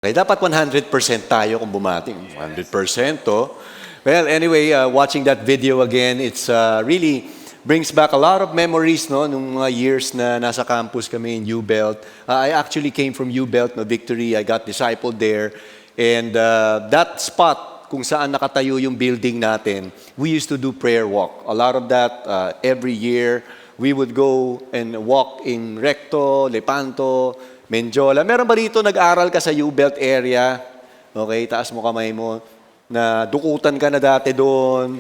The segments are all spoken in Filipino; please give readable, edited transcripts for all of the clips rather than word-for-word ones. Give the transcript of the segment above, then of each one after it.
Okay, dapat 100% tayo kung bumating. 100% to. Well, anyway, watching that video again, it's really brings back a lot of memories, no, nung mga years na nasa campus kami in U-Belt. I actually came from U-Belt, no, Victory. I got discipled there. And that spot kung saan nakatayo yung building natin, we used to do prayer walk. A lot of that every year. We would go and walk in Recto, Lepanto, Menjola. Meron ba dito nag-aral ka sa U-Belt area? Okay, taas mo kamay mo. Na dukutan ka na dati doon.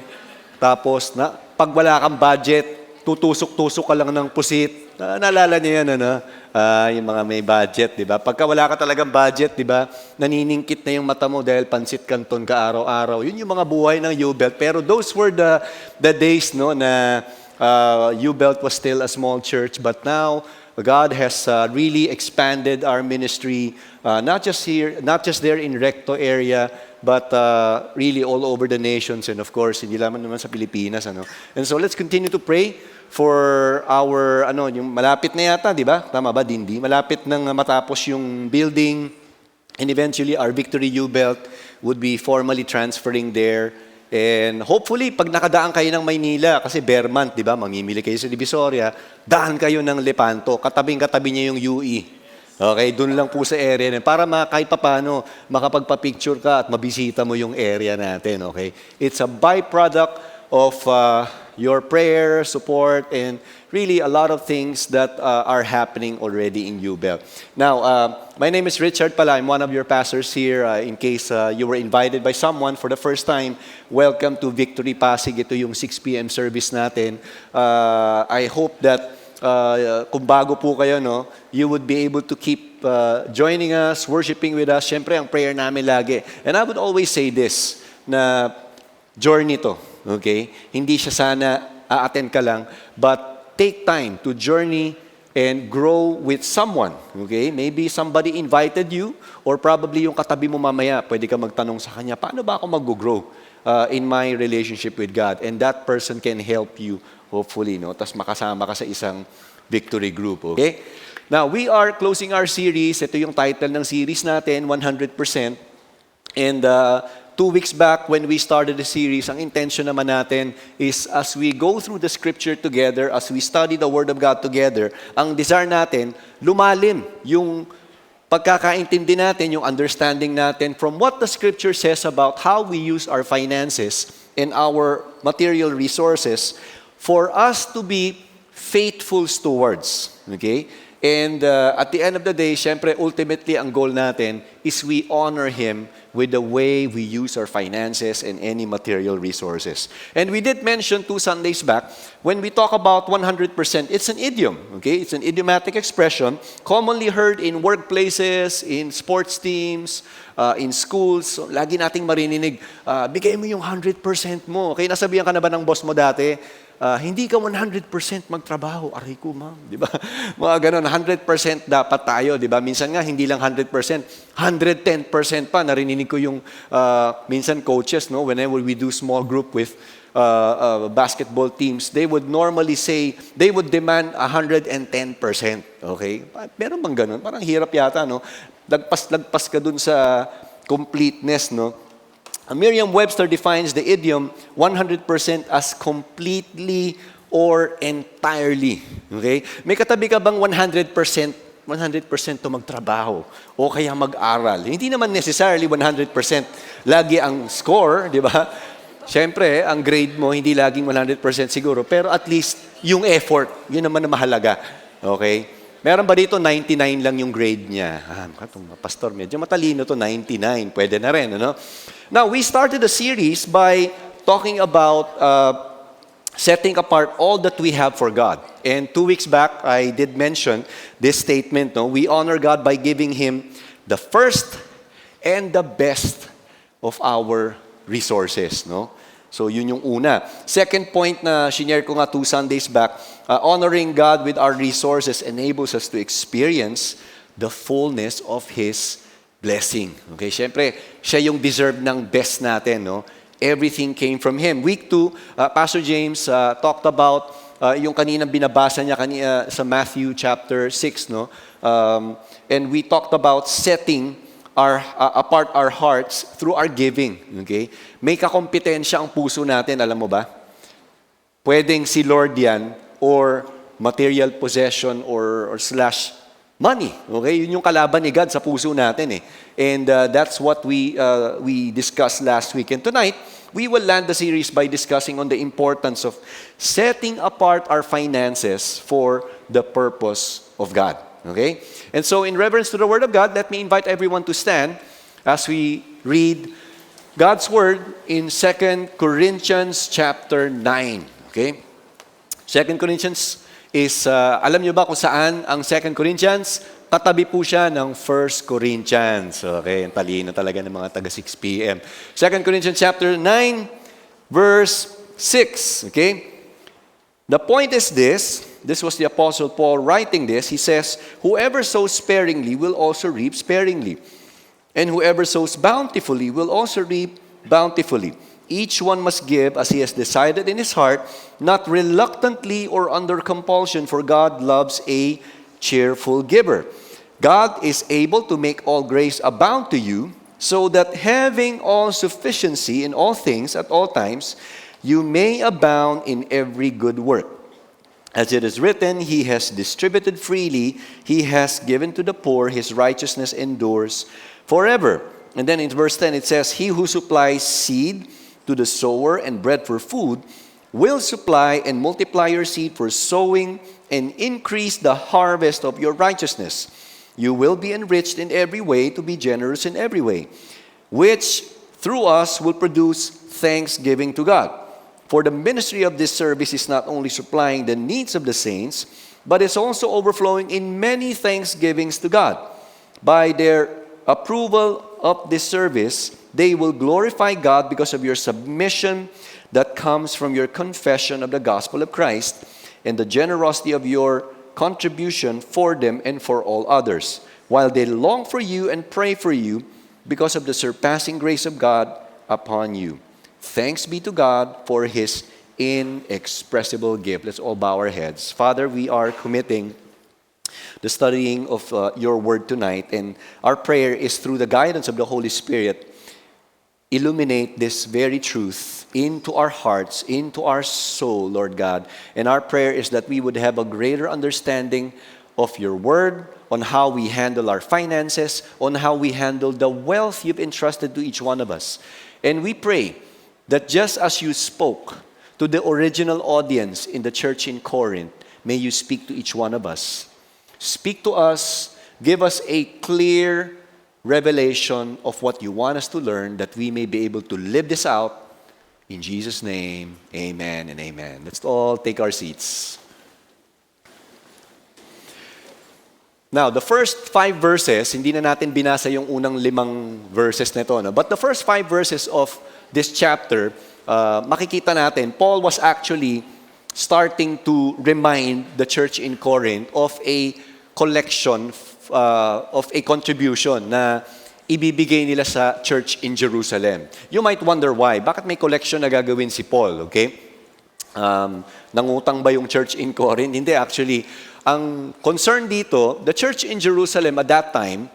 Tapos, pag wala kang budget, tutusok-tusok ka lang ng pusit. Naalala niyo yan, ano? Yung mga may budget, di ba? Pagka wala ka talagang budget, di ba? Naniningkit na yung mata mo dahil pansit canton ka araw-araw. Yun yung mga buhay ng U-Belt. Pero those were the days, no, na U-Belt was still a small church. But now, God has really expanded our ministry, not just here, not just there in Recto area, but really all over the nations, and of course, hindi lamang naman sa Pilipinas, ano. And so let's continue to pray for our, yung malapit na yata, di ba? Tama ba, Dindi? Malapit nang matapos yung building, and eventually our Victory U-Belt would be formally transferring there. And hopefully, pag nakadaan kayo ng Maynila, kasi bare month, di ba, mamimili kayo sa Divisoria, daan kayo ng Lepanto, katabing-katabi niya yung UE. Okay, doon lang po sa area na, para kahit papano, makapagpa-picture ka at mabisita mo yung area natin, okay? It's a byproduct of your prayer, support, and really a lot of things that are happening already in U-Belt. Now, my name is Richard pala. I'm one of your pastors here. In case you were invited by someone for the first time, welcome to Victory Pasig. Ito yung 6 p.m. service natin. I hope that kung bago po kayo, no, you would be able to keep joining us, worshiping with us. Siyempre, ang prayer namin lagi. And I would always say this, na journey to. Okay? Hindi siya sana a-attend ka lang, but take time to journey and grow with someone. Okay? Maybe somebody invited you, or probably yung katabi mo mamaya, pwede ka magtanong sa kanya, paano ba ako mag-grow in my relationship with God? And that person can help you, hopefully, no? Tapos makasama ka sa isang victory group. Okay? Now, we are closing our series. Ito yung title ng series natin, 100%. And 2 weeks back, when we started the series, ang intention naman natin is as we go through the scripture together, as we study the Word of God together, ang desire natin, lumalim yung pagkakaintindi natin, yung understanding natin from what the scripture says about how we use our finances and our material resources for us to be faithful stewards. Okay? And at the end of the day, syempre, ultimately, ang goal natin is we honor Him with the way we use our finances and any material resources. And we did mention 2 Sundays back, when we talk about 100%, it's an idiom, okay? It's an idiomatic expression, commonly heard in workplaces, in sports teams, in schools. So, lagi nating marinig, bigay mo yung 100% mo. Okay, nasabihan ka na ba ng boss mo dati, hindi ka 100% magtrabaho. Aray ko, ma'am. Di ba? Mga ganun, 100% dapat tayo. Di ba? Minsan nga, hindi lang 100%, 110% pa. Narinig ko yung minsan coaches, no? Whenever we do small group with basketball teams, they would normally say, they would demand 110%. Okay? Meron bang ganun? Parang hirap yata, no? Lagpas ka dun sa completeness, no? Merriam-Webster defines the idiom 100% as completely or entirely. Okay? May katabi ka bang 100% to magtrabaho o kaya mag-aral? Hindi naman necessarily 100% lagi ang score, di ba? Siyempre, ang grade mo hindi laging 100% siguro, pero at least yung effort, yun naman na mahalaga. Okay? Meron ba dito 99 lang yung grade niya? Pastor, medyo matalino to, 99. Pwede na rin, ano? Now, we started a series by talking about setting apart all that we have for God. And 2 weeks back, I did mention this statement, no? We honor God by giving Him the first and the best of our resources, no? So, yun yung una. Second point na shinare ko nga 2 Sundays back, honoring God with our resources enables us to experience the fullness of His blessing. Okay, syempre, siya yung deserve ng best natin, no? Everything came from Him. Week 2, Pastor James talked about yung kaninang binabasa niya sa Matthew chapter 6, no? And we talked about setting apart our hearts through our giving. Okay? May kakompetensya ang puso natin, alam mo ba? Pwedeng si Lord yan or material possession or slash money. Okay? Yun yung kalaban ni God sa puso natin eh. And that's what we discussed last week. And tonight, we will land the series by discussing on the importance of setting apart our finances for the purpose of God. Okay? And so in reverence to the Word of God, let me invite everyone to stand as we read God's Word in 2 Corinthians chapter 9. Okay? 2 Corinthians is, alam niyo ba kung saan ang 2 Corinthians? Katabi po siya ng 1 Corinthians. Okay, ang talino talaga ng mga taga 6 p.m. 2 Corinthians chapter 9, verse 6. Okay? The point is this was the Apostle Paul writing this. He says, whoever sows sparingly will also reap sparingly. And whoever sows bountifully will also reap bountifully. Each one must give as he has decided in his heart, not reluctantly or under compulsion, for God loves a cheerful giver. God is able to make all grace abound to you, so that having all sufficiency in all things at all times, you may abound in every good work. As it is written, He has distributed freely, He has given to the poor, His righteousness endures forever. And then in verse 10 it says, He who supplies seed to the sower and bread for food will supply and multiply your seed for sowing and increase the harvest of your righteousness. You will be enriched in every way to be generous in every way, which through us will produce thanksgiving to God. For the ministry of this service is not only supplying the needs of the saints, but is also overflowing in many thanksgivings to God. By their approval of this service, they will glorify God because of your submission that comes from your confession of the gospel of Christ and the generosity of your contribution for them and for all others, while they long for you and pray for you because of the surpassing grace of God upon you. Thanks be to God for His inexpressible gift. Let's all bow our heads. Father, we are committing the studying of your word tonight, and our prayer is through the guidance of the Holy Spirit, illuminate this very truth into our hearts, into our soul, Lord God. And our prayer is that we would have a greater understanding of your word, on how we handle our finances, on how we handle the wealth you've entrusted to each one of us. And we pray that just as you spoke to the original audience in the church in Corinth, may you speak to each one of us. Speak to us, give us a clear revelation of what you want us to learn, that we may be able to live this out. In Jesus' name, amen and amen. Let's all take our seats. Now, the first 5 verses, hindi na natin binasa yung unang 5 verses nito, no? But the first 5 verses of this chapter, makikita natin, Paul was actually starting to remind the church in Corinth of a collection, of a contribution na ibibigay nila sa church in Jerusalem. You might wonder why. Bakit may collection na gagawin si Paul? Okay? Nangutang ba yung church in Corinth? Hindi, actually. Ang concern dito, the church in Jerusalem at that time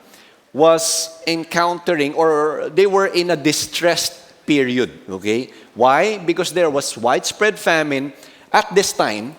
was encountering, or they were in a distressed period. Okay? Why? Because there was widespread famine at this time.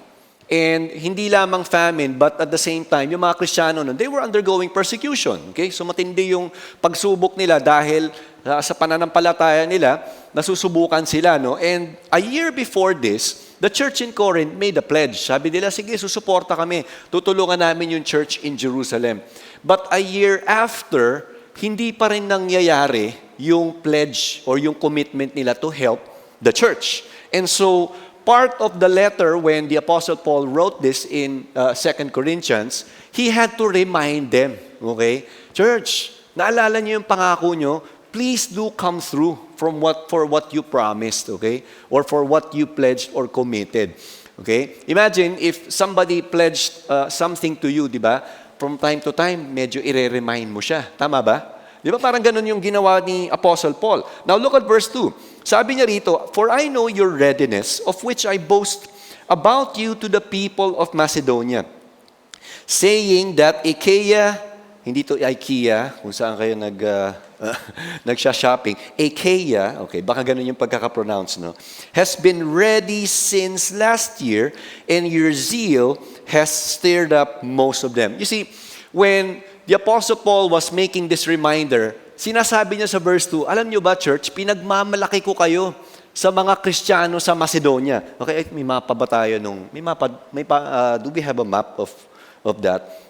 And hindi lamang famine, but at the same time, yung mga Kristiyano nun, they were undergoing persecution. Okay? So matindi yung pagsubok nila dahil sa pananampalataya nila, nasusubukan sila. No? And a year before this, the church in Corinth made a pledge. Sabi nila, sige, susuporta kami. Tutulungan namin yung church in Jerusalem. But a year after, hindi pa rin nangyayari yung pledge or yung commitment nila to help the church. And so, part of the letter when the Apostle Paul wrote this in 2 Corinthians, he had to remind them, okay? Church, naalala niyo yung pangako niyo, please do come through for what you promised, okay? Or for what you pledged or committed, okay? Imagine if somebody pledged something to you, di ba? From time to time, medyo i-remind mo siya. Tama ba? Di ba parang ganun yung ginawa ni Apostle Paul? Now look at verse 2. Sabi niya rito, for I know your readiness, of which I boast about you to the people of Macedonia, saying that Achaia hindi to IKEA, kung saan kayo nagsha-shopping. IKEA, okay, baka ganun yung pagkakapronounce, no? Has been ready since last year, and your zeal has stirred up most of them. You see, when the Apostle Paul was making this reminder, sinasabi niya sa verse 2, alam niyo ba, church, pinagmamalaki ko kayo sa mga Kristiyano sa Macedonia. Okay, may mapa ba tayo nung, do we have a map of that?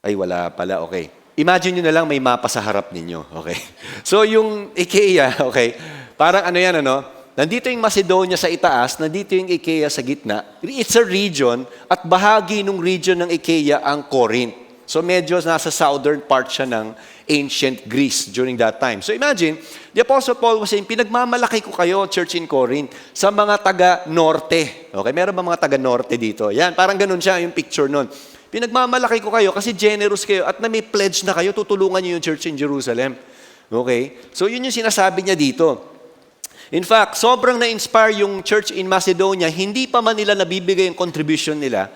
Ay, wala pala. Okay. Imagine nyo na lang may mapa sa harap ninyo. Okay. So, yung IKEA, okay, parang ano yan, ano? Nandito yung Macedonia sa itaas, nandito yung IKEA sa gitna. It's a region, at bahagi ng region ng IKEA ang Corinth. So, medyo nasa southern part siya ng ancient Greece during that time. So, imagine, the Apostle Paul was saying, pinagmamalaki ko kayo, church in Corinth, sa mga taga-norte. Okay, meron ba mga taga-norte dito? Yan, parang ganun siya yung picture nun. Pinagmamalaki ko kayo kasi generous kayo at na may pledge na kayo, tutulungan niyo yung church in Jerusalem. Okay? So yun yung sinasabi niya dito. In fact, sobrang na-inspire yung church in Macedonia, hindi pa man nila nabibigay yung contribution nila.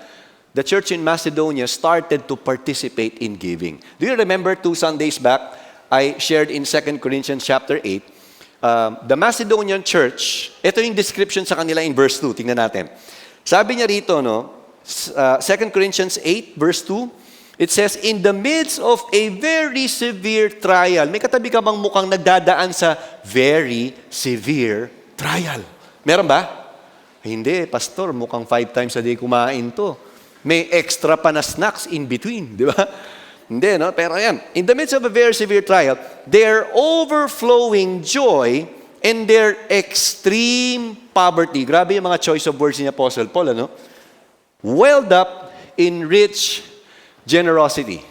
The church in Macedonia started to participate in giving. Do you remember 2 Sundays back, I shared in 2 Corinthians chapter 8, the Macedonian church, ito yung description sa kanila in verse 2. Tingnan natin. Sabi niya rito, no, 2 Corinthians 8, verse 2, it says, in the midst of a very severe trial. May katabi ka bang mukhang nagdadaan sa very severe trial? Meron ba? Hindi, pastor, mukhang 5 times a day kumain to. May extra pa na snacks in between, di ba? Hindi, no? Pero yan, in the midst of a very severe trial, their overflowing joy and their extreme poverty. Grabe yung mga choice of words ni Apostle Paul, ano? Welled up in rich generosity.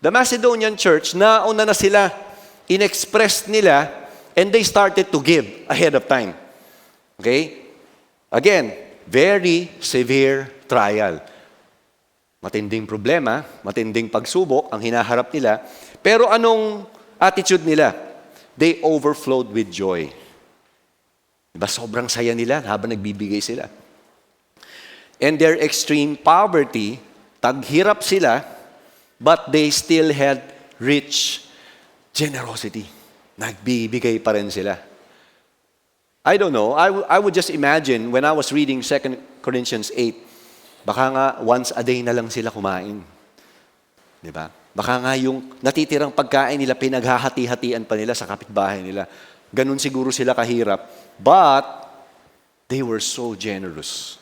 The Macedonian church, nauna na sila, inexpress nila, and they started to give ahead of time. Okay? Again, very severe trial. Matinding problema, matinding pagsubok ang hinaharap nila, pero anong attitude nila? They overflowed with joy. Diba? Sobrang saya nila habang nagbibigay sila. And their extreme poverty, taghirap sila, but they still had rich generosity. Nagbibigay pa rin sila. I don't know, I would just imagine when I was reading 2 Corinthians 8, baka nga once a day na lang sila kumain. Diba? Baka nga yung natitirang pagkain nila, pinaghahati-hatian pa nila sa kapitbahay nila. Ganun siguro sila kahirap. But, they were so generous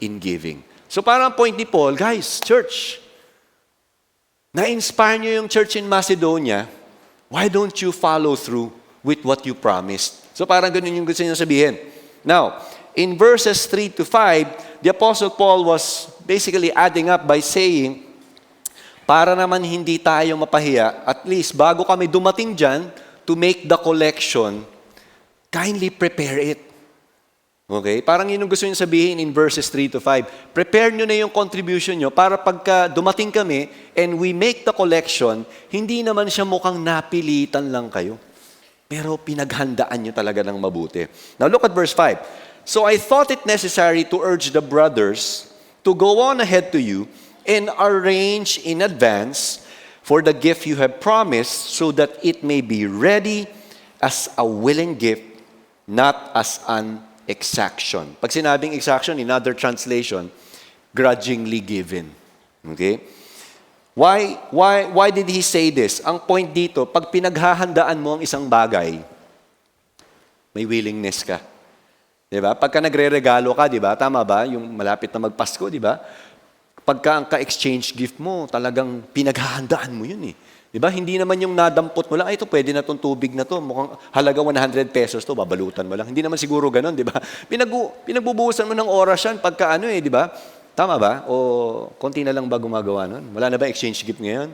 in giving. So parang point ni Paul, guys, church, na-inspire nyo yung church in Macedonia, why don't you follow through with what you promised? So parang ganun yung gusto niya sabihin. Now, in verses 3 to 5, the Apostle Paul was basically adding up by saying, para naman hindi tayo mapahiya, at least bago kami dumating dyan to make the collection, kindly prepare it. Okay? Parang yun ang gusto niyo sabihin in verses 3 to 5. Prepare nyo na yung contribution nyo para pagka dumating kami and we make the collection, hindi naman siya mukhang napilitan lang kayo. Pero pinaghandaan nyo talaga ng mabuti. Now look at verse 5. So I thought it necessary to urge the brothers to go on ahead to you and arrange in advance for the gift you have promised so that it may be ready as a willing gift, not as an exaction. Pag sinabing exaction, in other translation, grudgingly given. Okay? Why did he say this? Ang point dito, pag pinaghahandaan mo ang isang bagay, may willingness ka. Diba? Pagka nagre-regalo ka, diba? Tama ba? Yung malapit na magpasko, diba? Pagka ang ka-exchange gift mo, talagang pinaghahandaan mo yun eh. Diba? Hindi naman yung nadampot mo lang, ay ito pwede na itong tubig na to, mukhang halaga 100 pesos to, babalutan mo lang. Hindi naman siguro ganun, diba? Pinagbubuhusan mo ng oras yan pagka ano eh, diba? Tama ba? O konti na lang ba gumagawa nun? Wala na ba exchange gift ngayon?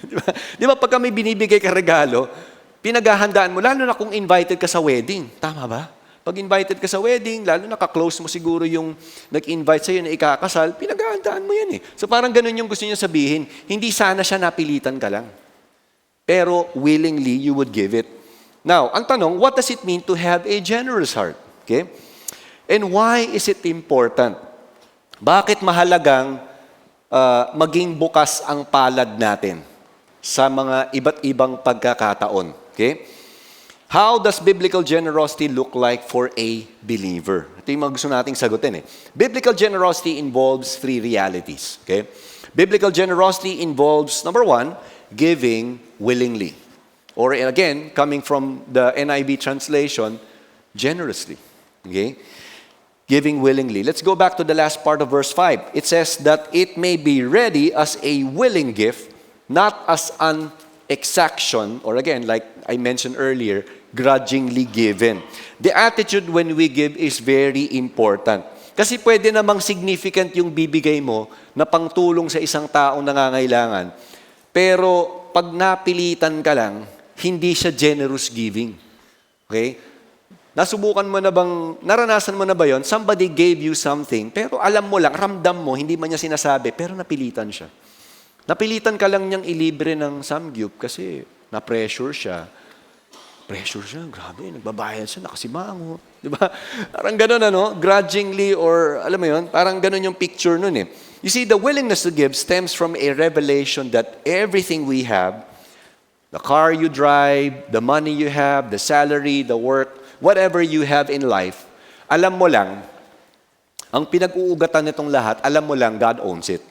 Diba? Diba pagka may binibigay ka regalo, pinaghahandaan mo, lalo na kung invited ka sa wedding. Tama ba? Pag invited ka sa wedding, lalo naka-close mo siguro yung nag-invite sa'yo na ikakasal, pinaghahandaan mo yan eh. So parang ganun yung gusto niya sabihin, hindi sana siya napilitan ka lang. Pero willingly, you would give it. Now, ang tanong, what does it mean to have a generous heart? Okay? And why is it important? Bakit mahalagang maging bukas ang palad natin sa mga iba't ibang pagkakataon. Okay? How does biblical generosity look like for a believer? Ito yung mga gusto nating sagutin. Biblical generosity involves three realities. Okay? Biblical generosity involves, number one, giving willingly. Or again, coming from the NIV translation, generously. Okay? Giving willingly. Let's go back to the last part of verse 5. It says that it may be ready as a willing gift, not as an exaction, or again, like I mentioned earlier, grudgingly given. The attitude when we give is very important. Kasi pwede namang significant yung bibigay mo na pangtulong sa isang taong nangangailangan. Pero pag napilitan ka lang, hindi siya generous giving. Okay? Naranasan mo na ba yon? Somebody gave you something, pero alam mo lang, ramdam mo, hindi man niya sinasabi, pero napilitan siya. Napilitan ka lang niyang ilibre ng samgyup kasi na-pressure siya. Grabe, nagbabayad siya, nakasimango. Di ba? Parang ganun, grudgingly or, alam mo yun, parang ganun yung picture nun eh. You see, the willingness to give stems from a revelation that everything we have, the car you drive, the money you have, the salary, the work, whatever you have in life, alam mo lang, ang pinag-uugatan nitong lahat, alam mo lang, God owns it.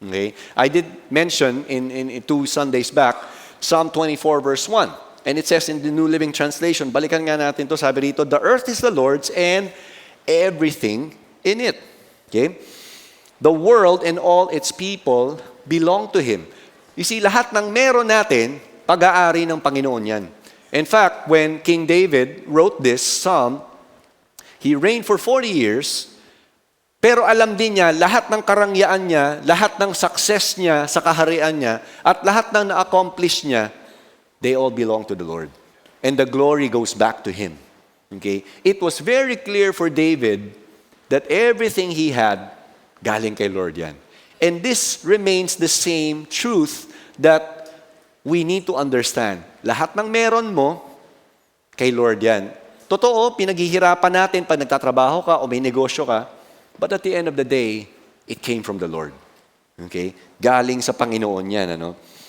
Okay? I did mention in 2 Sundays back, Psalm 24 verse 1. And it says in the New Living Translation, balikan nga natin to, sabi rito, the earth is the Lord's and everything in it. Okay? The world and all its people belong to Him. You see, lahat ng meron natin, pag-aari ng Panginoon yan. In fact, when King David wrote this psalm, he reigned for 40 years, pero alam din niya, lahat ng karangyaan niya, lahat ng success niya sa kaharian niya, at lahat ng na-accomplish niya, they all belong to the Lord. And the glory goes back to Him. Okay? It was very clear for David that everything he had, galing kay Lord yan. And this remains the same truth that we need to understand. Lahat ng meron mo, kay Lord yan. Totoo, pinaghihirapan natin pag nagtatrabaho ka o may negosyo ka, but at the end of the day, it came from the Lord. Okay? Galing sa Panginoon yan.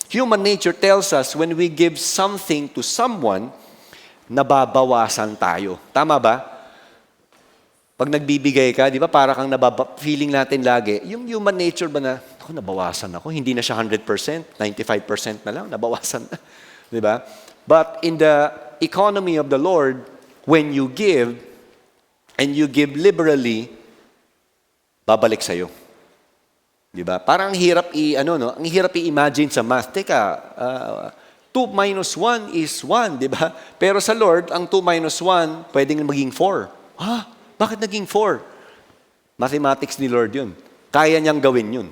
Human nature tells us when we give something to someone, nababawasan tayo. Tama ba? Pag nagbibigay ka, di ba, para kang feeling natin lagi, yung human nature ba na, nabawasan ako, hindi na siya 100%, 95% na lang, nabawasan na. Di ba? But in the economy of the Lord, when you give, and you give liberally, babalik sa'yo. Di ba? Parang ang hirap ang hirap i-imagine sa math. Teka, 2 minus 1 is 1, di ba? Pero sa Lord, ang 2 minus 1, pwedeng maging 4. Ha? Bakit naging 4? Mathematics ni Lord yun. Kaya niyang gawin yun.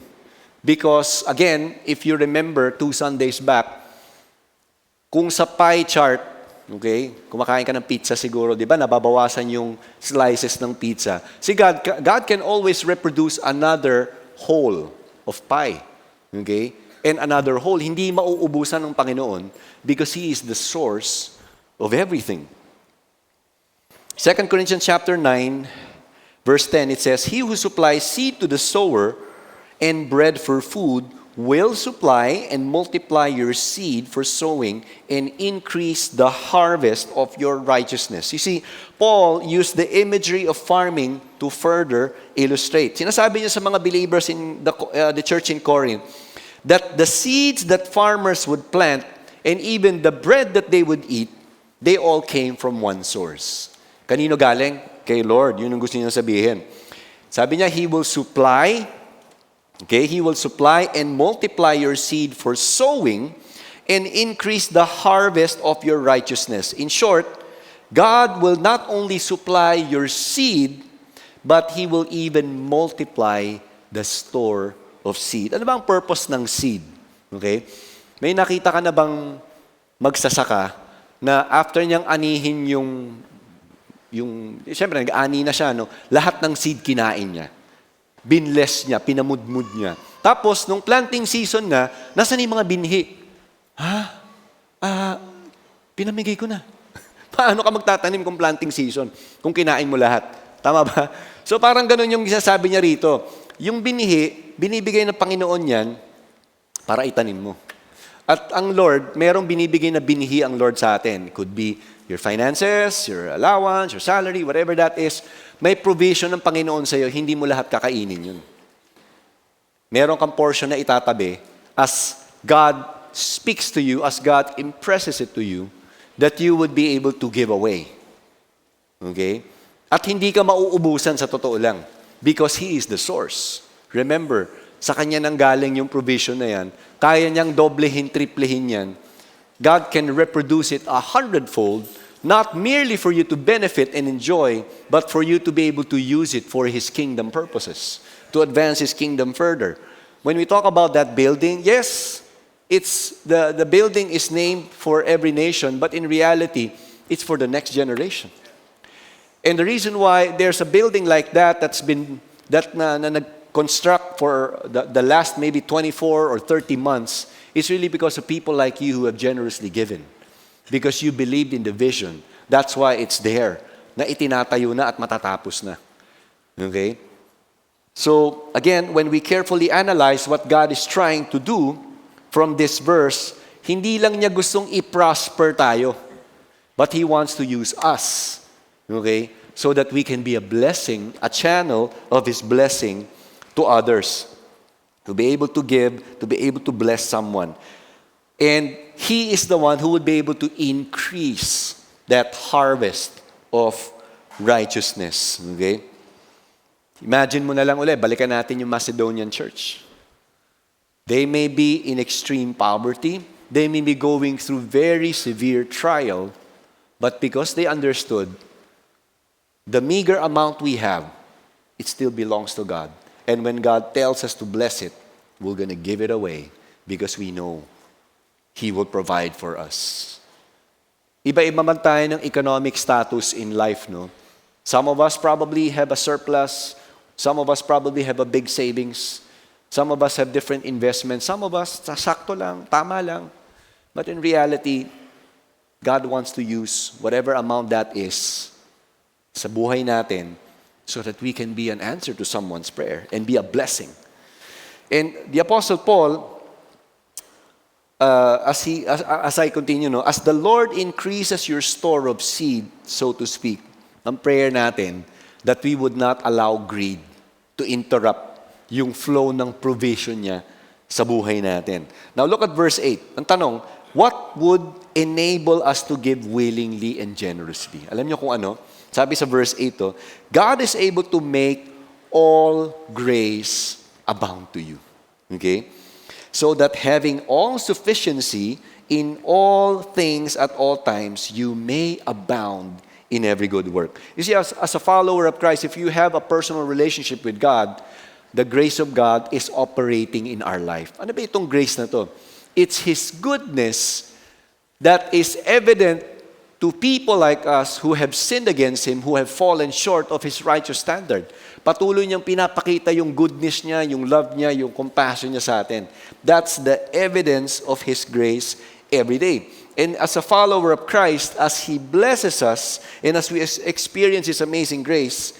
Because, again, if you remember 2 Sundays back, kung sa pie chart, okay, kumakain ka ng pizza siguro, di ba, nababawasan yung slices ng pizza. Si God can always reproduce another whole of pie. Okay? And another whole. Hindi mauubusan ng Panginoon because He is the source of everything. 2 Corinthians chapter 9, verse 10, it says, He who supplies seed to the sower and bread for food will supply and multiply your seed for sowing and increase the harvest of your righteousness. You see, Paul used the imagery of farming to further illustrate. Sinasabi niya sa mga believers in the church in Corinth that the seeds that farmers would plant and even the bread that they would eat, they all came from one source. Kanino galing? Kay Lord. Yun ang gusto niya sabihin. Sabi niya, He will supply. Okay, He will supply and multiply your seed for sowing and increase the harvest of your righteousness. In short, God will not only supply your seed, but He will even multiply the store of seed. Ano ba ang purpose ng seed? Okay? May nakita ka na bang magsasaka na after niyang anihin siyempre nag-ani na siya, lahat ng seed kinain niya. Binless niya, pinamudmud niya. Tapos, nung planting season na, nasan yung mga binhi? Pinamigay ko na. Paano ka magtatanim kung planting season? Kung kinain mo lahat. Tama ba? So, parang ganun yung sasabi niya rito. yung binihi, binibigay ng Panginoon yan para itanim mo. At ang Lord, merong binibigay na binihi ang Lord sa atin. Could be your finances, your allowance, your salary, whatever that is. May provision ng Panginoon sa iyo, hindi mo lahat kakainin yun. Meron kang portion na itatabi as God speaks to you, as God impresses it to you, that you would be able to give away. Okay? At hindi ka mauubusan sa totoo lang because He is the source. Remember, sa Kanya nang galing yung provision na yan, kaya niyang doblehin, triplehin yan. God can reproduce it 100-fold, not merely for you to benefit and enjoy, but for you to be able to use it for His kingdom purposes, to advance His kingdom further. When we talk about that building, yes, it's the building is named for every nation, but in reality, it's for the next generation. And the reason why there's a building like that that's been na nag-construct for the last maybe 24 or 30 months is really because of people like you who have generously given. Because you believed in the vision. That's why it's there. Na itinatayo na at matatapos na. Okay? So, again, when we carefully analyze what God is trying to do from this verse, hindi lang niya gustong i-prosper tayo, but He wants to use us. Okay? So that we can be a blessing, a channel of His blessing to others. To be able to give, to be able to bless someone. And He is the one who would be able to increase that harvest of righteousness. Okay? Imagine mo na lang ulit, balikan natin yung Macedonian church. They may be in extreme poverty. They may be going through very severe trial. But because they understood the meager amount we have, it still belongs to God. And when God tells us to bless it, we're going to give it away because we know He will provide for us. Iba-iba man tayo ng economic status in life, no? Some of us probably have a surplus. Some of us probably have a big savings. Some of us have different investments. Some of us, sakto lang, tama lang. But in reality, God wants to use whatever amount that is sa buhay natin so that we can be an answer to someone's prayer and be a blessing. And the Apostle Paul, as I continue, no, as the Lord increases your store of seed, so to speak, ang prayer natin, that we would not allow greed to interrupt yung flow ng provision niya sa buhay natin. Now look at verse 8. Ang tanong, what would enable us to give willingly and generously? Alam niyo kung ano? Sabi sa verse 8, God is able to make all grace abound to you. Okay? So that having all sufficiency in all things at all times, you may abound in every good work. You see, as a follower of Christ, if you have a personal relationship with God, the grace of God is operating in our life. Ano ba itong grace na to? It's His goodness that is evident to people like us who have sinned against Him, who have fallen short of His righteous standard. Patuloy niyang pinapakita yung goodness niya, yung love niya, yung compassion niya sa atin. That's the evidence of His grace every day. And as a follower of Christ, as He blesses us, and as we experience His amazing grace,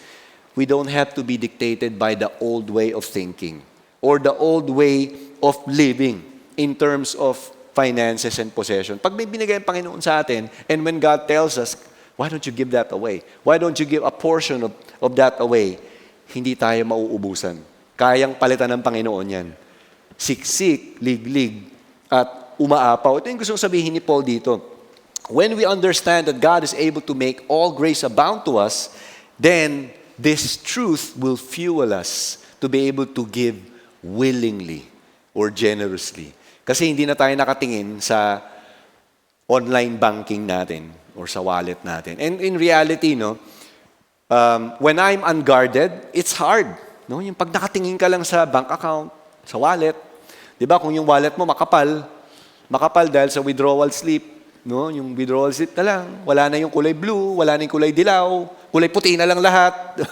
we don't have to be dictated by the old way of thinking or the old way of living in terms of finances and possession. Pag may binigay ang Panginoon sa atin, and when God tells us, why don't you give that away? Why don't you give a portion of that away? Hindi tayo mauubusan. Kayang palitan ng Panginoon yan. Siksik, liglig, at umaapaw. Ito yung gustong sabihin ni Paul dito. When we understand that God is able to make all grace abound to us, then this truth will fuel us to be able to give willingly or generously. Kasi hindi na tayo nakatingin sa online banking natin or sa wallet natin. And in reality, no, when I'm unguarded, it's hard. No? Yung pag nakatingin ka lang sa bank account, sa wallet, di ba, kung yung wallet mo makapal dahil sa withdrawal slip, no? Yung withdrawal slip na lang, wala na yung kulay blue, wala na yung kulay dilaw, kulay puti na lang lahat.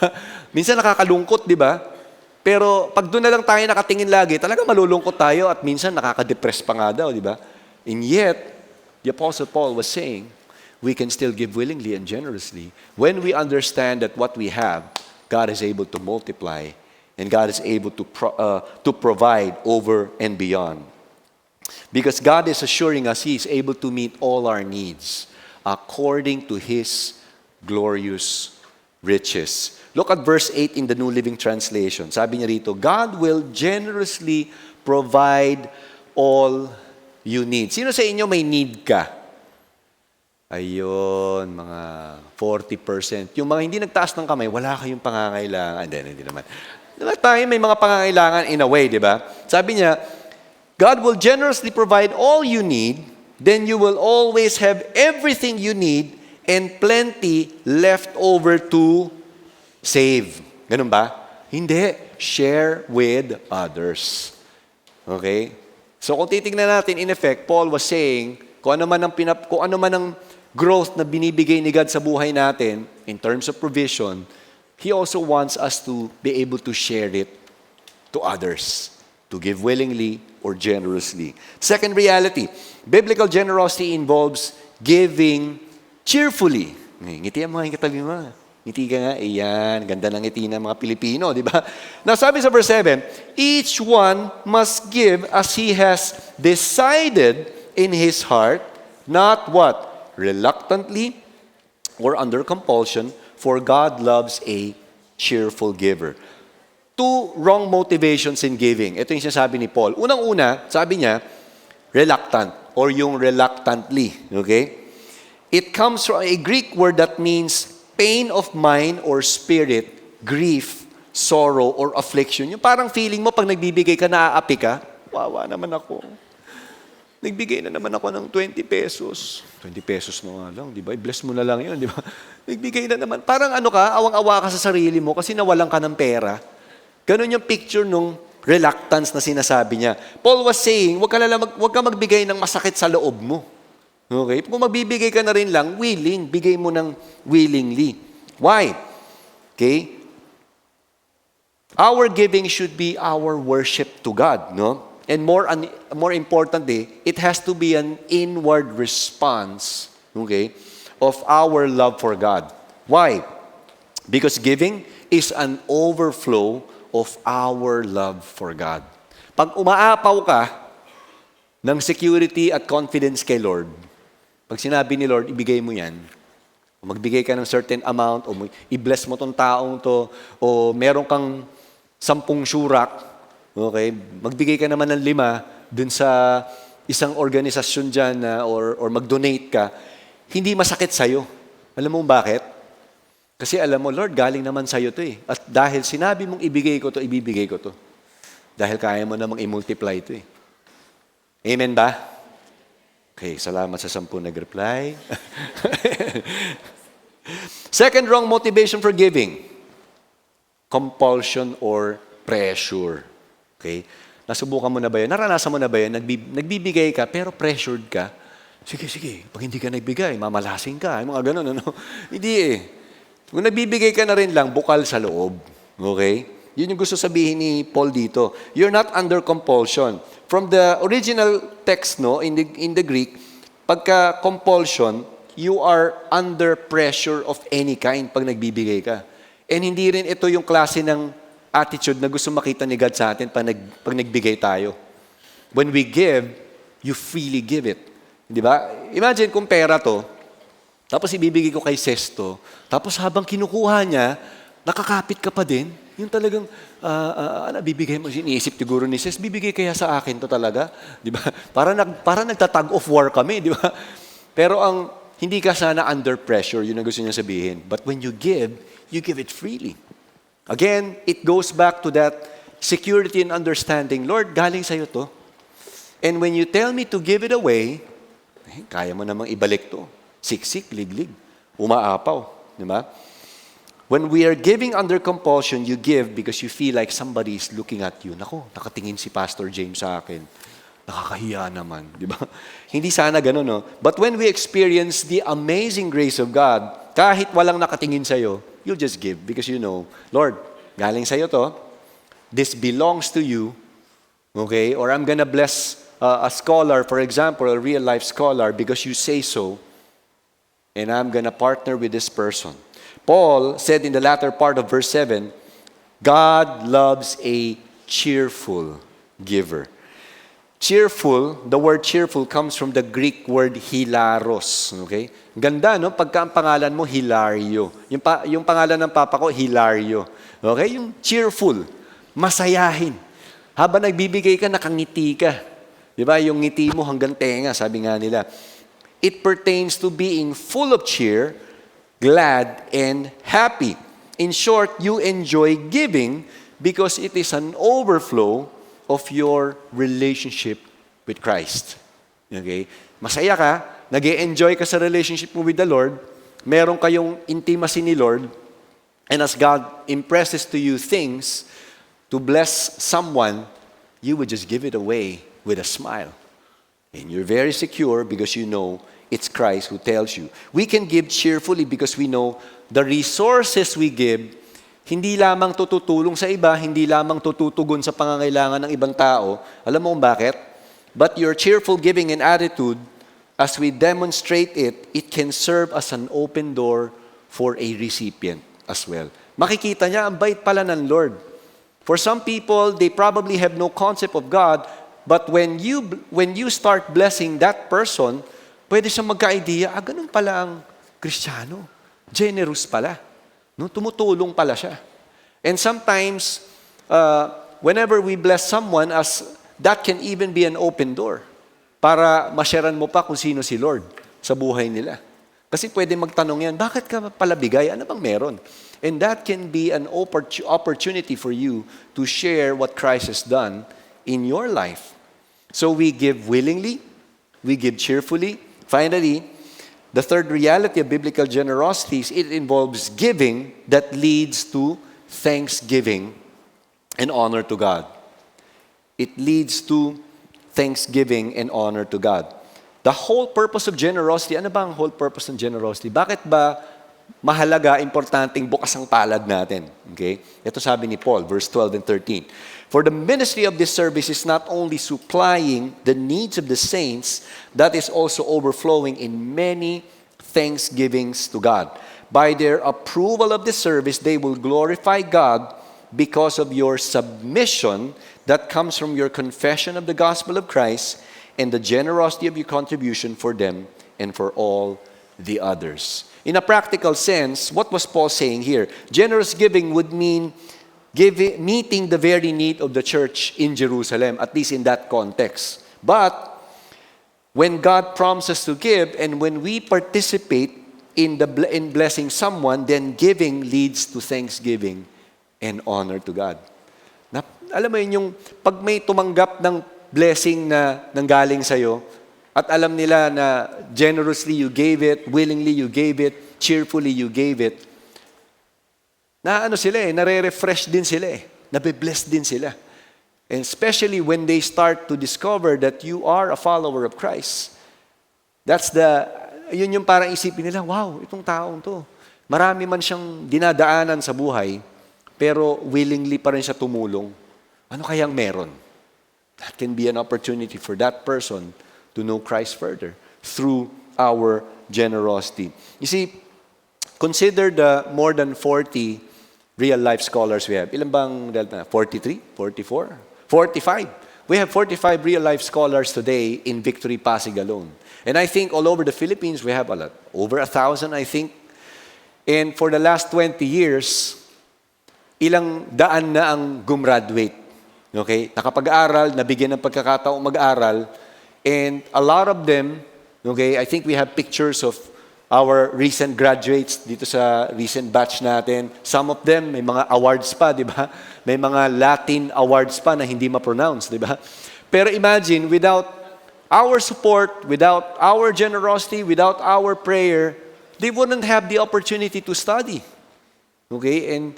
Minsan nakakalungkot, di ba? Pero pag doon na lang tayo nakatingin lagi, talaga malulungkot tayo at minsan nakaka-depress pa nga daw, di ba? And yet, the Apostle Paul was saying, we can still give willingly and generously when we understand that what we have, God is able to multiply And God is able to provide over and beyond. Because God is assuring us He is able to meet all our needs according to His glorious riches. Look at verse 8 in the New Living Translation. Sabi niya rito, God will generously provide all you need. Sino sa inyo may need ka? Ayun, mga 40%. Yung mga hindi nagtaas ng kamay, wala kayong pangangailangan. Hindi naman. Diba tayo may mga pangangailangan in a way, di ba? Sabi niya, God will generously provide all you need, then you will always have everything you need and plenty left over to save. Ganun ba? Hindi. Share with others. Okay? So kung titignan natin, in effect, Paul was saying, kung ano man ang growth na binibigay ni God sa buhay natin, in terms of provision, He also wants us to be able to share it to others, to give willingly or generously. Second reality, biblical generosity involves giving cheerfully. Ngitian mo, yung katabi mo. Ngiti ka nga, iyan, ganda ng ngiti ng mga Pilipino, di ba? Now, sabi sa verse 7, each one must give as he has decided in his heart, not what? Reluctantly or under compulsion, for God loves a cheerful giver. Two wrong motivations in giving. Ito yung sinasabi ni Paul. Unang-una, sabi niya, reluctant or yung reluctantly. Okay? It comes from a Greek word that means pain of mind or spirit, grief, sorrow, or affliction. Yung parang feeling mo pag nagbibigay ka, naaapi ka, wawa naman ako. Nagbigay na naman ako ng 20 pesos. 20 pesos na nga lang, di ba? I-bless mo na lang yun, di ba? Nagbigay na naman. Parang ano ka, awang-awa ka sa sarili mo kasi nawalan ka ng pera. Ganon yung picture nung reluctance na sinasabi niya. Paul was saying, wag ka magbigay ng masakit sa loob mo. Okay? Kung magbibigay ka na rin lang, willing. Bigay mo ng willingly. Why? Okay? Our giving should be our worship to God, no? And more importantly, it has to be an inward response, okay, of our love for God. Why? Because giving is an overflow of our love for God. Pag umaapaw ka ng security at confidence kay Lord, pag sinabi ni Lord, ibigay mo yan, o magbigay ka ng certain amount, o i-bless mo tong taong to, o meron kang 10 syurak, okay, magbigay ka naman ng 5 dun sa isang organisasyon dyan or mag-donate ka, hindi masakit sa'yo. Alam mo bakit? Kasi alam mo, Lord, galing naman sa'yo to eh. At dahil sinabi mong ibigay ko to, ibibigay ko to. Dahil kaya mo namang i-multiply to eh. Amen ba? Okay, salamat sa 10 nag-reply. Second wrong motivation for giving. Compulsion or pressure. Okay? Nasubukan mo na ba yan? Naranasan mo na ba yan? Nagbibigay ka, pero pressured ka. Sige. Pag hindi ka nagbigay, mamalasing ka. Yung mga ganun, ano? Hindi eh. Kung nagbibigay ka na rin lang, bukal sa loob. Okay? Yun yung gusto sabihin ni Paul dito. You're not under compulsion. From the original text, no, in the Greek, pagka compulsion, you are under pressure of any kind pag nagbibigay ka. And hindi rin ito yung klase ng attitude na gusto makita ni God sa atin pag nagbigay tayo. When we give, you freely give it. Di ba? Imagine kung pera to, tapos ibibigay ko kay Sesto, tapos habang kinukuha niya, nakakapit ka pa din. Yung talagang, bibigay mo, iniisip siguro ni Ses, bibigay kaya sa akin to talaga? Di ba? Para nagtatag of war kami, di ba? Pero hindi ka sana under pressure, yun ang gusto niya sabihin. But when you give it freely. Again, it goes back to that security and understanding. Lord, galing sa'yo to. And when you tell me to give it away, kaya mo namang ibalik to. Siksik, liglig, umaapaw. Di ba? When we are giving under compulsion, you give because you feel like somebody is looking at you. Nako, nakatingin si Pastor James sa akin. Nakakahiya naman, di ba? Hindi sana ganun, no? But when we experience the amazing grace of God, kahit walang nakatingin sa'yo, you'll just give because you know, Lord, galing sa'yo to. This belongs to you. Okay? Or I'm gonna bless a scholar, for example, a real-life scholar, because you say so. And I'm gonna partner with this person. Paul said in the latter part of verse 7, God loves a cheerful giver. Cheerful, the word cheerful comes from the Greek word hilaros. Okay? Ganda, no? Pagka ang pangalan mo, Hilario. Yung pangalan ng papa ko, Hilario. Okay? Yung cheerful, masayahin. Habang nagbibigay ka, nakangiti ka. Di ba? Yung ngiti mo hanggang tenga, sabi nga nila. It pertains to being full of cheer, glad, and happy. In short, you enjoy giving because it is an overflow of your relationship with Christ. Okay? Masaya ka, nag-e-enjoy ka sa relationship mo with the Lord, meron kayong intimacy ni Lord, and as God impresses to you things to bless someone, you would just give it away with a smile. And you're very secure because you know it's Christ who tells you. We can give cheerfully because we know the resources we give hindi lamang tututulong sa iba, hindi lamang tututugon sa pangangailangan ng ibang tao. Alam mo kung bakit? But your cheerful giving and attitude, as we demonstrate it, it can serve as an open door for a recipient as well. Makikita niya, ang bait pala ng Lord. For some people, they probably have no concept of God, but when you start blessing that person, pwede siyang magka-idea, ganun pala ang Kristiyano. Generous pala. No, tumutulong pala siya. And sometimes, whenever we bless someone, that can even be an open door para masharean mo pa kung sino si Lord sa buhay nila. Kasi pwede magtanong yan, bakit ka pala bigay? Ano bang meron? And that can be an opportunity for you to share what Christ has done in your life. So we give willingly, we give cheerfully. Finally, the third reality of biblical generosity is it involves giving that leads to thanksgiving and honor to God. It leads to thanksgiving and honor to God. The whole purpose of generosity, ano ba ang whole purpose ng generosity? Bakit ba mahalaga, importanteng bukas ang palad natin? Okay? Ito sabi ni Paul, verse 12 and 13. For the ministry of this service is not only supplying the needs of the saints, that is also overflowing in many thanksgivings to God. By their approval of the service, they will glorify God because of your submission that comes from your confession of the gospel of Christ and the generosity of your contribution for them and for all the others. In a practical sense, what was Paul saying here? Generous giving would mean meeting the very need of the church in Jerusalem, at least in that context. But when God promises to give and when we participate in blessing someone, then giving leads to thanksgiving and honor to God. Alam mo yun, yung pag may tumanggap ng blessing na nanggaling sa'yo, at alam nila na generously you gave it, willingly you gave it, cheerfully you gave it, nare-refresh din sila nabe-bless din sila. And especially when they start to discover that you are a follower of Christ. Yun yung parang isipin nila, wow, itong taong to. Marami man siyang dinadaanan sa buhay, pero willingly pa rin siya tumulong. Ano kayang meron? That can be an opportunity for that person to know Christ further through our generosity. You see, consider the more than 40 real-life scholars we have. Ilan bang delta? 43? 44? 45. We have 45 real-life scholars today in Victory Pasig alone. And I think all over the Philippines, we have a lot. Over 1,000, I think. And for the last 20 years, ilang daan na ang gumraduate. Okay? Nakapag-aral, nabigyan ng pagkakataong mag-aral. And a lot of them, okay, I think we have pictures of our recent graduates dito sa recent batch natin. Some of them, may mga awards pa, di ba? May mga Latin awards pa na hindi ma-pronounce, di ba? Pero imagine, without our support, without our generosity, without our prayer, they wouldn't have the opportunity to study. Okay? And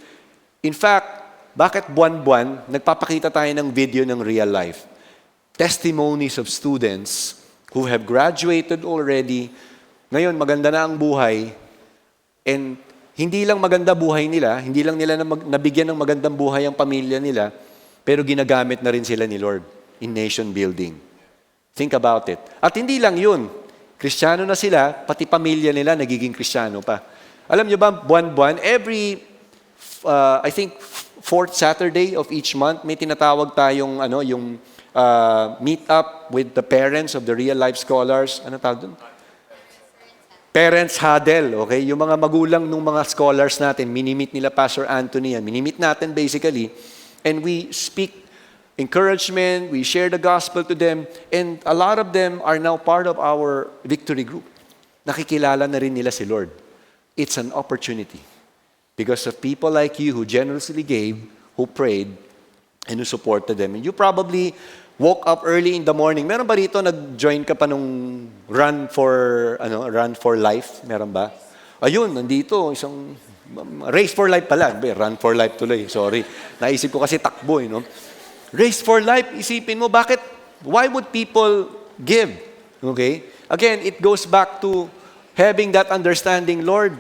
in fact, bakit buwan-buwan, nagpapakita tayo ng video ng real life? Testimonies of students who have graduated already. Ngayon, maganda na ang buhay, and hindi lang maganda buhay nila, hindi lang nila nabigyan ng magandang buhay ang pamilya nila, pero ginagamit na rin sila ni Lord in nation building. Think about it. At hindi lang yun. Kristiyano na sila, pati pamilya nila nagiging Kristiyano pa. Alam nyo ba, buwan-buwan, every, I think, fourth Saturday of each month, may tinatawag tayong yung meet up with the parents of the real life scholars. Ano tawag doon? Parents huddle, okay? Yung mga magulang ng mga scholars natin, minimit nila Pastor Anthony yan. Minimit natin basically. And we speak encouragement, we share the gospel to them, and a lot of them are now part of our victory group. Nakikilala na rin nila si Lord. It's an opportunity. Because of people like you who generously gave, who prayed, and who supported them. And you probably woke up early in the morning. Meron ba rito nag-join ka pa nung run for life? Meron ba? Ayun, nandito, isang race for life pala. Run for life tuloy, sorry. Naisip ko kasi takbo, no? Race for life, isipin mo, bakit? Why would people give? Okay? Again, it goes back to having that understanding, Lord,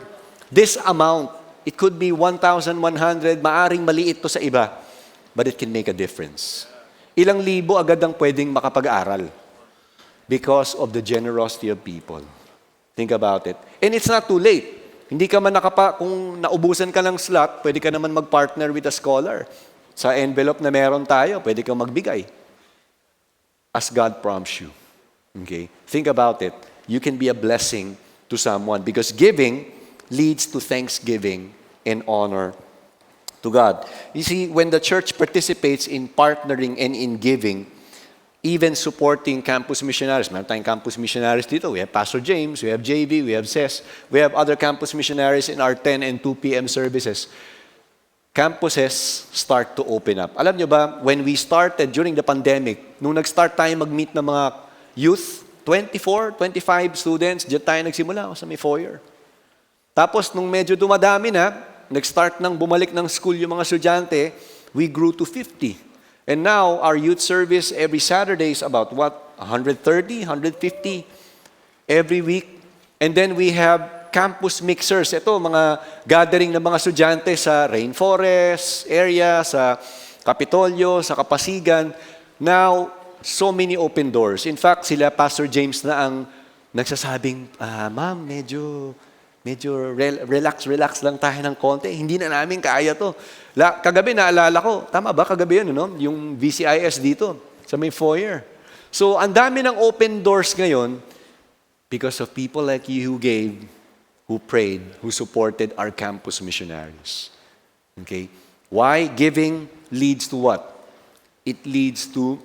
this amount, it could be 1,100, maaring maliit to sa iba, but it can make a difference. Ilang libo agad ang pwedeng makapag-aral because of the generosity of people. Think about it. And it's not too late. Hindi ka man kung naubusan ka ng slot, pwede ka naman mag-partner with a scholar. Sa envelope na meron tayo, pwede kang magbigay. As God prompts you. Okay? Think about it. You can be a blessing to someone because giving leads to thanksgiving and honor to God. You see, when the church participates in partnering and in giving, even supporting campus missionaries. Meron tayong campus missionaries dito. We have Pastor James, we have JV, we have Ces, we have other campus missionaries in our 10 and 2 p.m. services. Campuses start to open up. Alam nyo ba, when we started during the pandemic, nung nag-start tayo mag-meet ng mga youth, 24, 25 students, diyan tayo nagsimula sa may foyer. Tapos, nung medyo dumadami na, nag-start nang bumalik ng school yung mga estudyante, we grew to 50. And now, our youth service every Saturday is about 130, 150 every week. And then we have campus mixers. Ito, mga gathering ng mga estudyante sa Rainforest area, sa Kapitolyo, sa Kapasigan. Now, so many open doors. In fact, sila Pastor James na ang nagsasabing, ma'am, medyo relax lang tayo ng konti. Hindi na namin kaya to. Kagabi naalala ko, tama ba kagabi yun, no? Yung VCIS dito, sa may foyer. So, ang dami ng open doors ngayon because of people like you who gave, who prayed, who supported our campus missionaries. Okay? Why? Giving leads to what? It leads to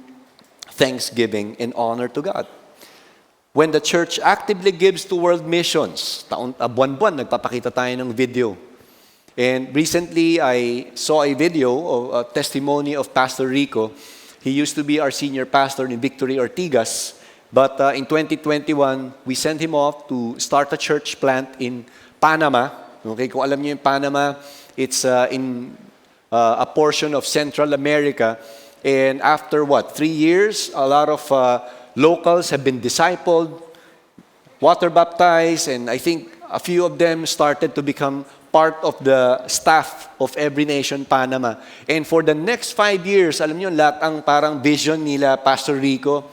thanksgiving and honor to God. When the church actively gives to world missions, buwan-buwan, nagpapakita tayo ng video. And recently, I saw a video of a testimony of Pastor Rico. He used to be our senior pastor in Victory Ortigas. But in 2021, we sent him off to start a church plant in Panama. Okay, kung alam niyo yung Panama, it's in a portion of Central America. And after 3 years, a lot of locals have been discipled, water baptized, and I think a few of them started to become part of the staff of Every Nation Panama. And for the next 5 years, alam niyo, lahat ang parang vision nila, Pastor Rico,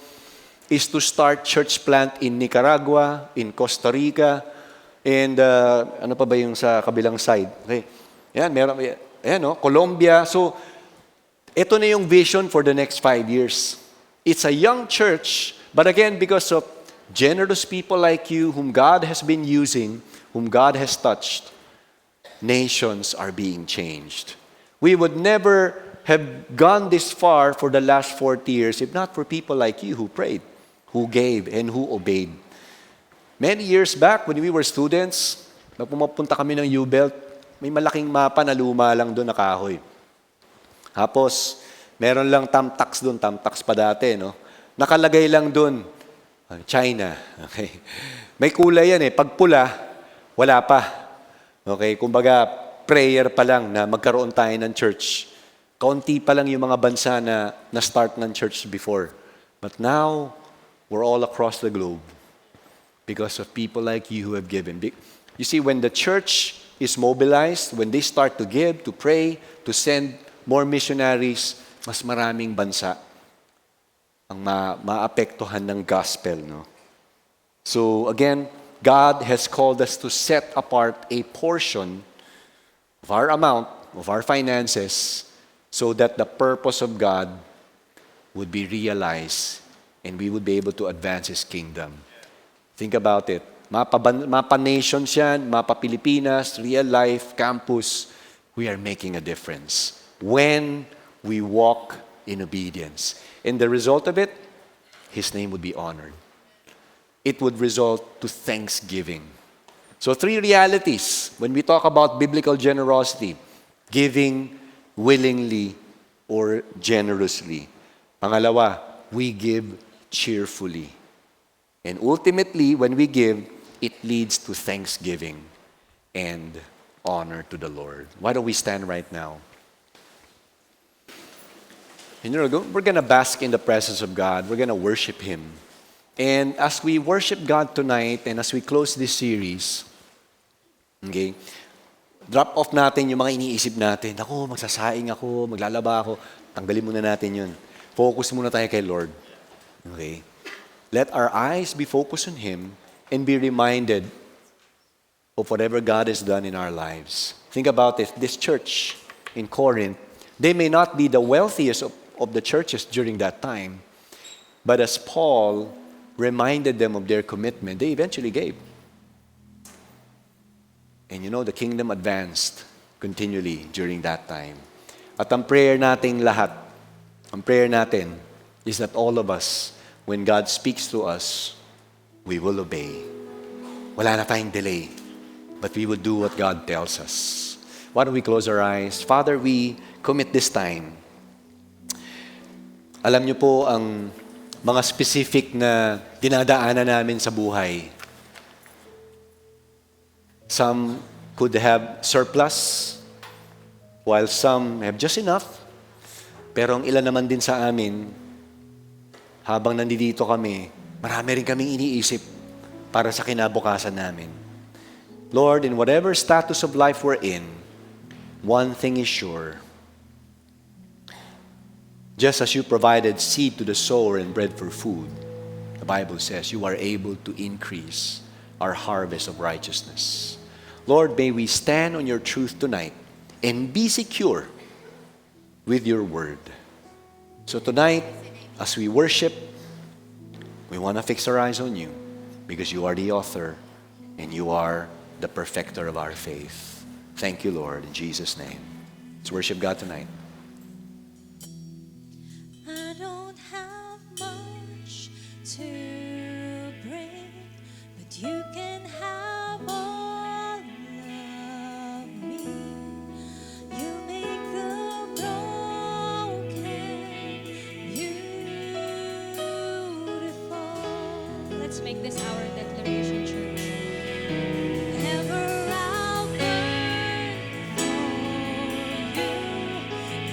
is to start church plant in Nicaragua, in Costa Rica, and ano pa ba yung sa kabilang side? Okay. Yan, meron, ayan, no? Colombia. So, ito na yung vision for the next 5 years. It's a young church, but again, because of generous people like you, whom God has been using, whom God has touched, nations are being changed. We would never have gone this far for the last 40 years if not for people like you who prayed, who gave, and who obeyed. Many years back, when we were students, nung pumapunta kami ng U-Belt, may malaking mapa na luma lang doon na kahoy. Tapos, meron lang tamtax doon, tamtax pa dati, no? Nakalagay lang doon, China. Okay. May kulay yan eh. Pag pula, wala pa. Okay, kumbaga, prayer pa lang na magkaroon tayo ng church. Kaunti pa lang yung mga bansa na start ng church before. But now, we're all across the globe because of people like you who have given. You see, when the church is mobilized, when they start to give, to pray, to send more missionaries, mas maraming bansa ang maapektuhan ng gospel, no? So again, God has called us to set apart a portion of our amount, of our finances, so that the purpose of God would be realized and we would be able to advance His kingdom. Think about it. Mapa nations yan, mapa Pilipinas, real life, campus, we are making a difference when we walk in obedience. And the result of it, His name would be honored. It would result to thanksgiving. So 3 realities when we talk about biblical generosity: giving willingly or generously. Pangalawa, we give cheerfully. And ultimately, when we give, it leads to thanksgiving and honor to the Lord. Why don't we stand right now? And we're going to bask in the presence of God. We're going to worship Him. And as we worship God tonight and as we close this series, okay, drop off natin yung mga iniisip natin. Ako, magsasaing ako, maglalaba ako. Tanggalin muna natin yun. Focus muna tayo kay Lord. Okay? Let our eyes be focused on Him and be reminded of whatever God has done in our lives. Think about it. This church in Corinth, they may not be the wealthiest of the churches during that time, but as Paul reminded them of their commitment, they eventually gave. And the kingdom advanced continually during that time. At ang prayer nating lahat, ang prayer natin is that all of us, when God speaks to us, we will obey. Wala na tayong delay, but we will do what God tells us. Why don't we close our eyes? Father, we commit this time. Alam niyo po ang mga specific na dinadaanan namin sa buhay. Some could have surplus, while some have just enough. Pero ang ilan naman din sa amin, habang nandito kami, marami rin kaming iniisip para sa kinabukasan namin. Lord, in whatever status of life we're in, one thing is sure. Just as you provided seed to the sower and bread for food, the Bible says you are able to increase our harvest of righteousness. Lord, may we stand on your truth tonight and be secure with your word. So tonight, as we worship, we want to fix our eyes on you because you are the author and you are the perfecter of our faith. Thank you, Lord, in Jesus' name. Let's worship God tonight. I don't have much to bring, but you can have all of me. You make the broken beautiful. Let's make this our declaration, church. Ever I'll burn for you.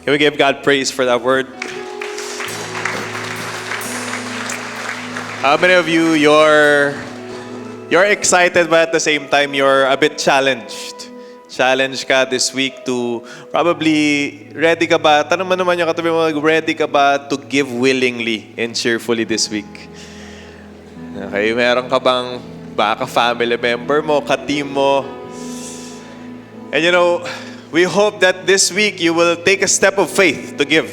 Can we give God praise for that word? How many of you, you're excited but at the same time you're a bit challenged? Challenge ka this week to probably ready ka ba? Tanong mo naman yung katabi mo, ready ka ba to give willingly and cheerfully this week? Okay, meron ka bang baka family member mo, ka-team mo? And you know, we hope that this week you will take a step of faith to give.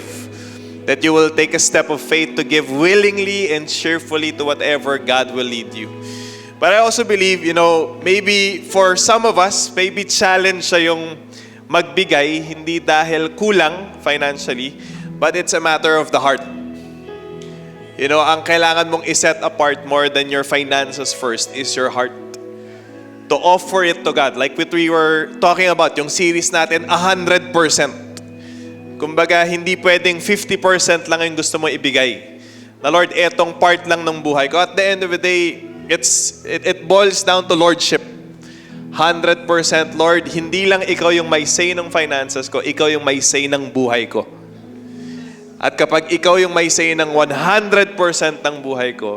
That you will take a step of faith to give willingly and cheerfully to whatever God will lead you. But I also believe, you know, maybe for some of us, maybe challenge siya yung magbigay, hindi dahil kulang financially, but it's a matter of the heart. You know, ang kailangan mong iset apart more than your finances first is your heart. To offer it to God. Like what we were talking about, yung series natin, 100%. Kumbaga, hindi pwedeng 50% lang yung gusto mo ibigay. Na Lord, etong part lang ng buhay ko. At the end of the day, it boils down to lordship. 100% Lord, hindi lang ikaw yung may say ng finances ko, ikaw yung may say ng buhay ko. At kapag ikaw yung may say ng 100% ng buhay ko,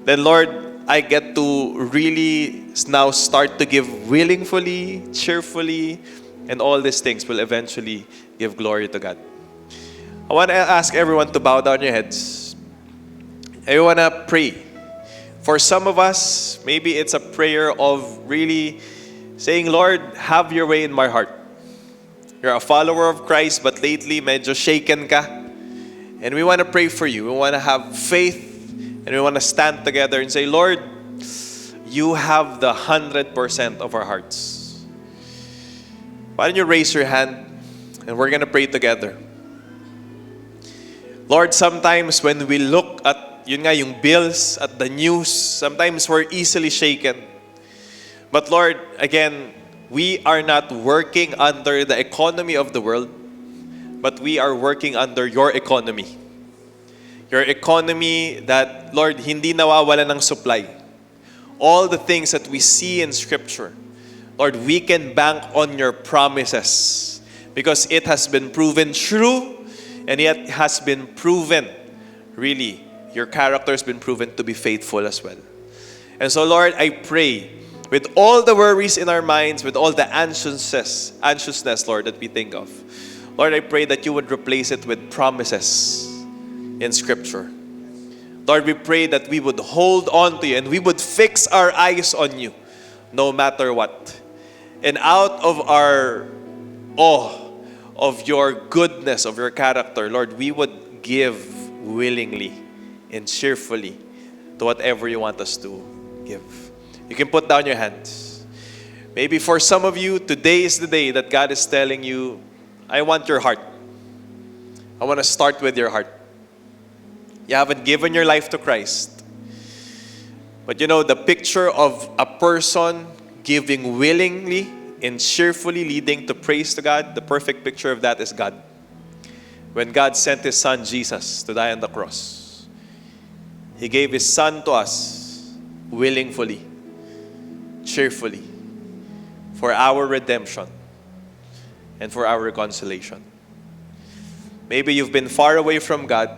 then Lord, I get to really now start to give willingly, cheerfully, and all these things will eventually give glory to God. I want to ask everyone to bow down your heads. I want to pray. For some of us, maybe it's a prayer of really saying, Lord, have your way in my heart. You're a follower of Christ, but lately medyo shaken ka. And we want to pray for you. We want to have faith, and we want to stand together and say, Lord, you have the 100% of our hearts. Why don't you raise your hand, and we're going to pray together. Lord, sometimes when we look at yun nga, yung bills at the news, sometimes we're easily shaken. But Lord, again, we are not working under the economy of the world, but we are working under your economy. Your economy that, Lord, hindi nawawala ng supply. All the things that we see in Scripture, Lord, we can bank on your promises because it has been proven true and it has been proven, really, your character has been proven to be faithful as well. And so, Lord, I pray with all the worries in our minds, with all the anxiousness, Lord, that we think of. Lord, I pray that you would replace it with promises in Scripture. Lord, we pray that we would hold on to you and we would fix our eyes on you no matter what. And out of our awe of your goodness, of your character, Lord, we would give willingly and cheerfully to whatever you want us to give. You can put down your hands. Maybe for some of you, today is the day that God is telling you, I want your heart. I want to start with your heart. You haven't given your life to Christ. But you know, the picture of a person giving willingly and cheerfully leading to praise to God, the perfect picture of that is God. When God sent His Son, Jesus, to die on the cross, He gave His Son to us willingly, cheerfully, for our redemption and for our reconciliation. Maybe you've been far away from God,